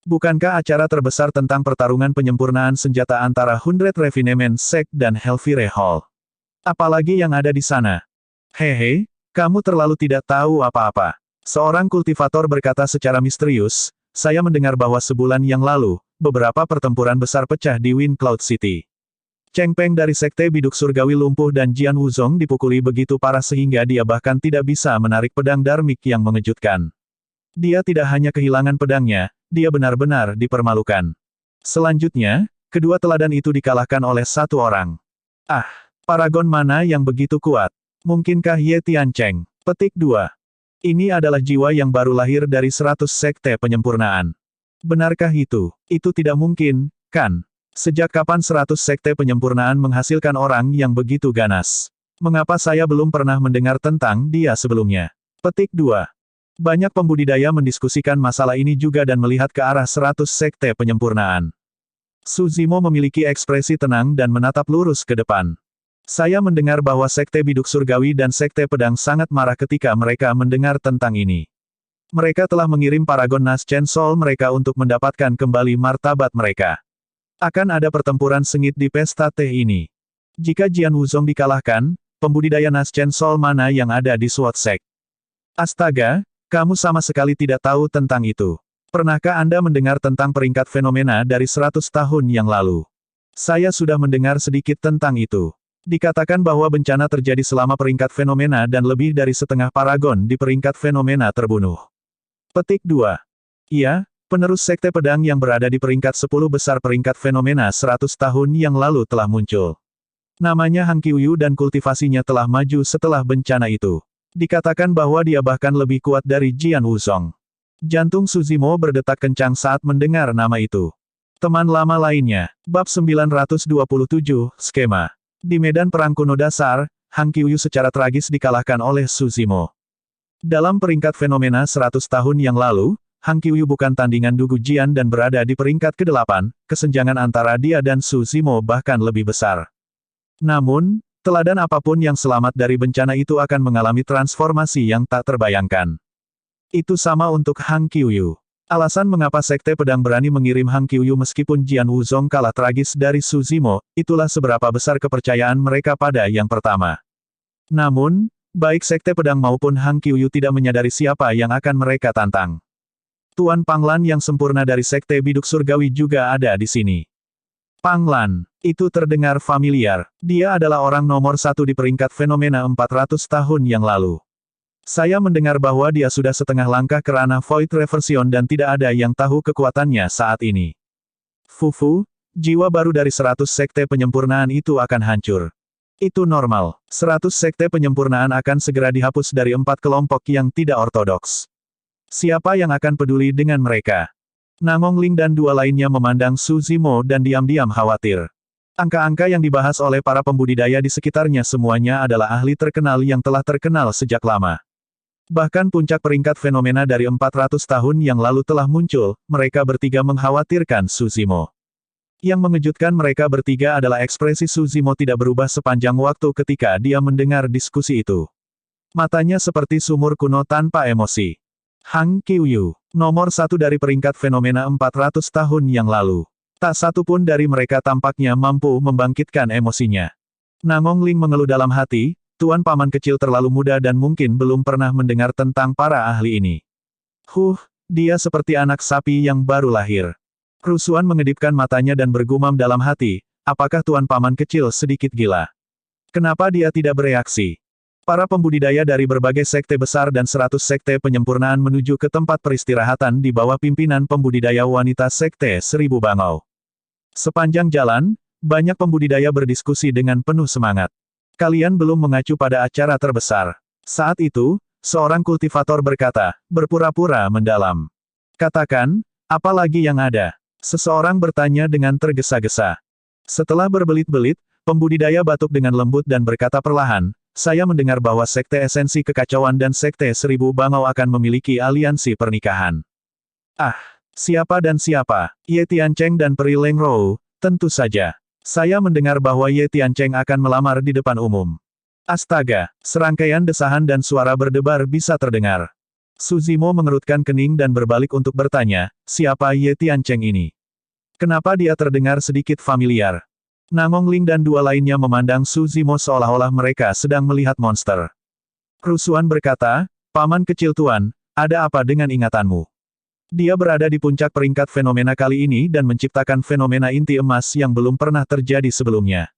Speaker 1: Bukankah acara terbesar tentang pertarungan penyempurnaan senjata antara 100 Refinement Sect dan Hellfire Hall? Apalagi yang ada di sana? Hehe, kamu terlalu tidak tahu apa-apa. Seorang kultivator berkata secara misterius, saya mendengar bahwa sebulan yang lalu, beberapa pertempuran besar pecah di Wind Cloud City. Cheng Peng dari Sekte Biduk Surgawi lumpuh dan Jian Wuzong dipukuli begitu parah sehingga dia bahkan tidak bisa menarik pedang Dharmic yang mengejutkan. Dia tidak hanya kehilangan pedangnya, dia benar-benar dipermalukan. Selanjutnya, kedua teladan itu dikalahkan oleh satu orang. Ah, paragon mana yang begitu kuat? Mungkinkah Ye Tiancheng? Petik 2. Ini adalah jiwa yang baru lahir dari 100 sekte penyempurnaan. Benarkah itu? Itu tidak mungkin, kan? Sejak kapan 100 sekte penyempurnaan menghasilkan orang yang begitu ganas? Mengapa saya belum pernah mendengar tentang dia sebelumnya? Petik 2. Banyak pembudidaya mendiskusikan masalah ini juga dan melihat ke arah 100 sekte penyempurnaan. Suzimo memiliki ekspresi tenang dan menatap lurus ke depan. Saya mendengar bahwa Sekte Biduk Surgawi dan Sekte Pedang sangat marah ketika mereka mendengar tentang ini. Mereka telah mengirim paragon Naschen Soul mereka untuk mendapatkan kembali martabat mereka. Akan ada pertempuran sengit di pesta teh ini. Jika Jian Wuzong dikalahkan, pembudidaya Naschen Soul mana yang ada di Sword Sect? Astaga, kamu sama sekali tidak tahu tentang itu. Pernahkah Anda mendengar tentang peringkat fenomena dari 100 tahun yang lalu? Saya sudah mendengar sedikit tentang itu. Dikatakan bahwa bencana terjadi selama peringkat fenomena dan lebih dari setengah paragon di peringkat fenomena terbunuh. Petik 2. Iya, penerus Sekte Pedang yang berada di peringkat 10 besar peringkat fenomena 100 tahun yang lalu telah muncul. Namanya Hang Qiuyu dan kultivasinya telah maju setelah bencana itu. Dikatakan bahwa dia bahkan lebih kuat dari Jian Wuzong. Jantung Suzimo berdetak kencang saat mendengar nama itu. Teman lama lainnya, Bab 927, Skema. Di medan perang kuno dasar, Hang Qiuyu secara tragis dikalahkan oleh Suzimo. Dalam peringkat fenomena 100 tahun yang lalu, Hang Qiuyu bukan tandingan Dugu Jian dan berada di peringkat ke-8, kesenjangan antara dia dan Suzimo bahkan lebih besar. Namun, Teladan apapun yang selamat dari bencana itu akan mengalami transformasi yang tak terbayangkan. Itu sama untuk Hang Qiuyu. Alasan mengapa Sekte Pedang berani mengirim Hang Qiuyu meskipun Jian Wuzong kalah tragis dari Su Zimo, itulah seberapa besar kepercayaan mereka pada yang pertama. Namun, baik Sekte Pedang maupun Hang Qiuyu tidak menyadari siapa yang akan mereka tantang. Tuan Panglan yang sempurna dari Sekte Biduk Surgawi juga ada di sini. Panglan, itu terdengar familiar. Dia adalah orang nomor satu di peringkat fenomena 400 tahun yang lalu. Saya mendengar bahwa dia sudah setengah langkah ke ranah Void Reversion dan tidak ada yang tahu kekuatannya saat ini. Fufu, jiwa baru dari 100 sekte penyempurnaan itu akan hancur. Itu normal. 100 sekte penyempurnaan akan segera dihapus dari 4 kelompok yang tidak ortodoks. Siapa yang akan peduli dengan mereka? Nangong Ling dan dua lainnya memandang Su Zimo dan diam-diam khawatir. Angka-angka yang dibahas oleh para pembudidaya di sekitarnya semuanya adalah ahli terkenal yang telah terkenal sejak lama. Bahkan puncak peringkat fenomena dari 400 tahun yang lalu telah muncul, mereka bertiga mengkhawatirkan Su Zimo. Yang mengejutkan mereka bertiga adalah ekspresi Su Zimo tidak berubah sepanjang waktu ketika dia mendengar diskusi itu. Matanya seperti sumur kuno tanpa emosi. Hang Qiuyu, nomor satu dari peringkat fenomena 400 tahun yang lalu. Tak satu pun dari mereka tampaknya mampu membangkitkan emosinya. Nangong Ling mengeluh dalam hati, Tuan Paman kecil terlalu muda dan mungkin belum pernah mendengar tentang para ahli ini. Dia seperti anak sapi yang baru lahir. Rusuhan mengedipkan matanya dan bergumam dalam hati, apakah Tuan Paman kecil sedikit gila? Kenapa dia tidak bereaksi? Para pembudidaya dari berbagai sekte besar dan 100 sekte penyempurnaan menuju ke tempat peristirahatan di bawah pimpinan pembudidaya wanita sekte 1000 Bangau. Sepanjang jalan, banyak pembudidaya berdiskusi dengan penuh semangat. Kalian belum mengacu pada acara terbesar. Saat itu, seorang kultivator berkata, berpura-pura mendalam. Katakan, apa lagi yang ada? Seseorang bertanya dengan tergesa-gesa. Setelah berbelit-belit, pembudidaya batuk dengan lembut dan berkata perlahan, saya mendengar bahwa Sekte Esensi Kekacauan dan Sekte 1000 Bangau akan memiliki aliansi pernikahan. Siapa dan siapa? Ye Tiancheng dan Peri Lengrou, tentu saja. Saya mendengar bahwa Ye Tiancheng akan melamar di depan umum. Astaga, serangkaian desahan dan suara berdebar bisa terdengar. Su Zimo mengerutkan kening dan berbalik untuk bertanya, siapa Ye Tiancheng ini? Kenapa dia terdengar sedikit familiar? Nangong Ling dan dua lainnya memandang Su Zimo seolah-olah mereka sedang melihat monster. Rusuhan berkata, Paman kecil Tuan, ada apa dengan ingatanmu? Dia berada di puncak peringkat fenomena kali ini dan menciptakan fenomena inti emas yang belum pernah terjadi sebelumnya.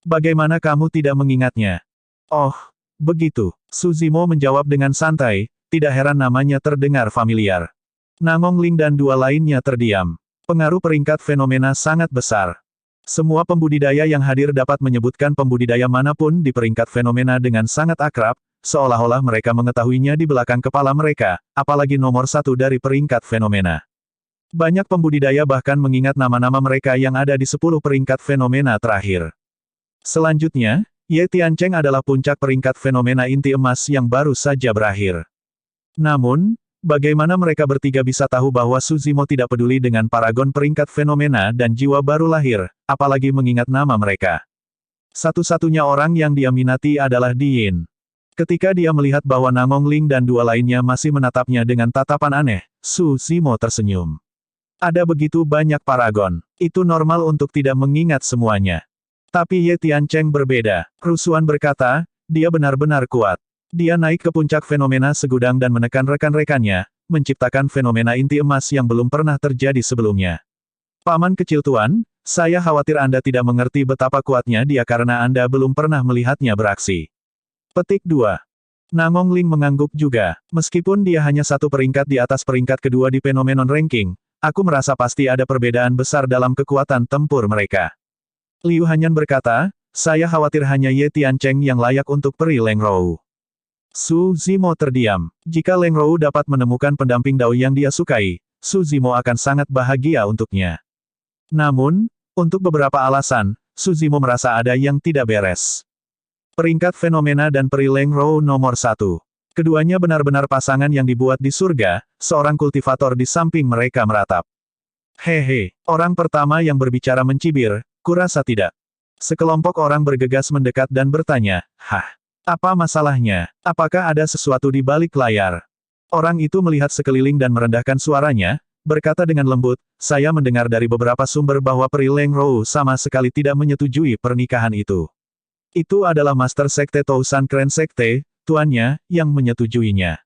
Speaker 1: Bagaimana kamu tidak mengingatnya? Oh, begitu. Su Zimo menjawab dengan santai, tidak heran namanya terdengar familiar. Nangong Ling dan dua lainnya terdiam. Pengaruh peringkat fenomena sangat besar. Semua pembudidaya yang hadir dapat menyebutkan pembudidaya manapun di peringkat fenomena dengan sangat akrab, seolah-olah mereka mengetahuinya di belakang kepala mereka, apalagi nomor satu dari peringkat fenomena. Banyak pembudidaya bahkan mengingat nama-nama mereka yang ada di 10 peringkat fenomena terakhir. Selanjutnya, Ye Tiancheng adalah puncak peringkat fenomena inti emas yang baru saja berakhir. Namun, bagaimana mereka bertiga bisa tahu bahwa Su Zimo tidak peduli dengan paragon peringkat fenomena dan jiwa baru lahir, apalagi mengingat nama mereka. Satu-satunya orang yang dia minati adalah Di Yin. Ketika dia melihat bahwa Nangong Ling dan dua lainnya masih menatapnya dengan tatapan aneh, Su Zimo tersenyum. Ada begitu banyak paragon. Itu normal untuk tidak mengingat semuanya. Tapi Ye Tiancheng berbeda. Rusuhan berkata, dia benar-benar kuat. Dia naik ke puncak fenomena segudang dan menekan rekan-rekannya, menciptakan fenomena inti emas yang belum pernah terjadi sebelumnya. Paman kecil Tuan, saya khawatir Anda tidak mengerti betapa kuatnya dia karena Anda belum pernah melihatnya beraksi. Petik 2. Nangong Ling mengangguk juga. Meskipun dia hanya satu peringkat di atas peringkat kedua di Phenomenon Ranking, aku merasa pasti ada perbedaan besar dalam kekuatan tempur mereka. Liu Hanyan berkata, saya khawatir hanya Ye Tiancheng yang layak untuk Peri Lengrou. Su Zimo terdiam. Jika Lengrou dapat menemukan pendamping Dao yang dia sukai, Su Zimo akan sangat bahagia untuknya. Namun, untuk beberapa alasan, Su Zimo merasa ada yang tidak beres. Peringkat fenomena dan Peri Lengrou nomor 1. Keduanya benar-benar pasangan yang dibuat di surga, seorang kultivator di samping mereka meratap. Hehe, orang pertama yang berbicara mencibir, kurasa tidak. Sekelompok orang bergegas mendekat dan bertanya, "Hah? Apa masalahnya? Apakah ada sesuatu di balik layar?" Orang itu melihat sekeliling dan merendahkan suaranya, berkata dengan lembut, "Saya mendengar dari beberapa sumber bahwa Peri Lengrou sama sekali tidak menyetujui pernikahan itu. Itu adalah Master Sekte Tousan Kren Sekte, tuannya, yang menyetujuinya."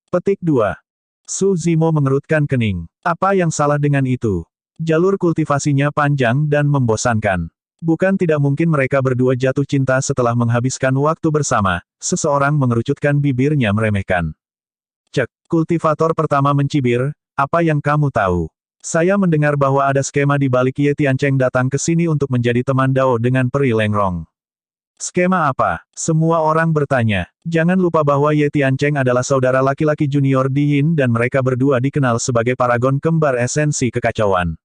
Speaker 1: Petik 2. Su Zimo mengerutkan kening. Apa yang salah dengan itu? Jalur kultivasinya panjang dan membosankan. Bukan tidak mungkin mereka berdua jatuh cinta setelah menghabiskan waktu bersama, seseorang mengerucutkan bibirnya meremehkan. Cek, kultivator pertama mencibir, "Apa yang kamu tahu? Saya mendengar bahwa ada skema di balik Ye Tiancheng datang ke sini untuk menjadi teman Dao dengan Peri Lengrong." Skema apa? Semua orang bertanya. Jangan lupa bahwa Ye Tiancheng adalah saudara laki-laki junior Di Yin dan mereka berdua dikenal sebagai paragon kembar esensi kekacauan.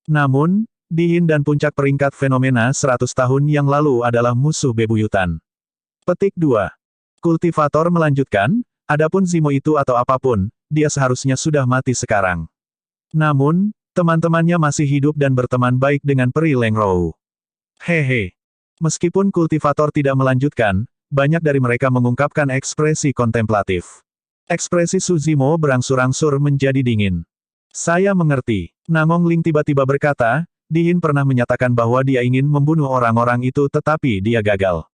Speaker 1: Namun, Di Yin dan puncak peringkat fenomena 100 tahun yang lalu adalah musuh bebuyutan. Petik 2. Kultivator melanjutkan, adapun Zimo itu atau apapun, dia seharusnya sudah mati sekarang. Namun, teman-temannya masih hidup dan berteman baik dengan Peri Lengrou. Hehe. Meskipun kultivator tidak melanjutkan, banyak dari mereka mengungkapkan ekspresi kontemplatif. Ekspresi Su Zimo berangsur-angsur menjadi dingin. "Saya mengerti." Nangong Ling tiba-tiba berkata, Di Yin pernah menyatakan bahwa dia ingin membunuh orang-orang itu tetapi dia gagal.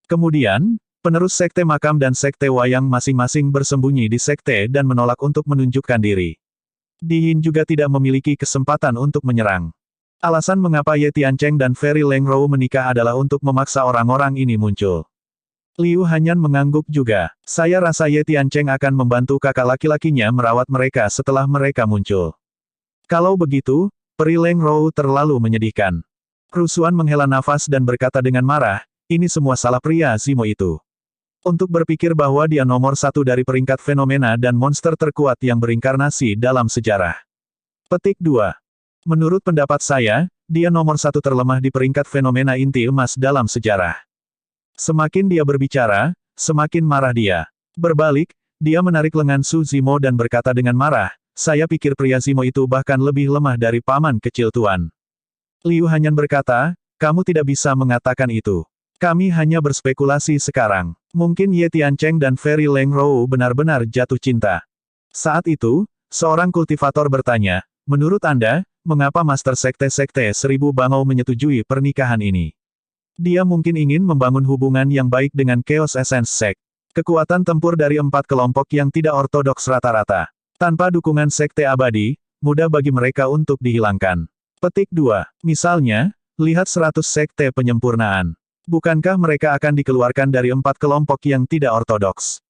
Speaker 1: Kemudian, penerus Sekte Makam dan Sekte Wayang masing-masing bersembunyi di Sekte dan menolak untuk menunjukkan diri. Di Yin juga tidak memiliki kesempatan untuk menyerang. Alasan mengapa Ye Tiancheng dan Peri Lengrou menikah adalah untuk memaksa orang-orang ini muncul. Liu Hanyan mengangguk juga. "Saya rasa Ye Tiancheng akan membantu kakak laki-lakinya merawat mereka setelah mereka muncul. Kalau begitu, Peri Lengrou terlalu menyedihkan." Rusuhan menghela nafas dan berkata dengan marah, "Ini semua salah pria Zimo itu. Untuk berpikir bahwa dia nomor satu dari peringkat fenomena dan monster terkuat yang berinkarnasi dalam sejarah." Petik 2. Menurut pendapat saya, dia nomor satu terlemah di peringkat fenomena inti emas dalam sejarah. Semakin dia berbicara, semakin marah dia. Berbalik, dia menarik lengan Su Zimo dan berkata dengan marah, "Saya pikir pria Zimo itu bahkan lebih lemah dari paman kecil tuan." Liu Hanyan berkata, "Kamu tidak bisa mengatakan itu. Kami hanya berspekulasi sekarang. Mungkin Ye Tiancheng dan Peri Lengrou benar-benar jatuh cinta." Saat itu, seorang kultivator bertanya, "Menurut Anda, mengapa Master Sekte-Sekte Seribu Bangau menyetujui pernikahan ini?" Dia mungkin ingin membangun hubungan yang baik dengan Chaos Essence Sect. Kekuatan tempur dari 4 kelompok yang tidak ortodoks rata-rata. Tanpa dukungan Sekte Abadi, mudah bagi mereka untuk dihilangkan. Petik 2. Misalnya, lihat 100 Sekte Penyempurnaan. Bukankah mereka akan dikeluarkan dari 4 kelompok yang tidak ortodoks?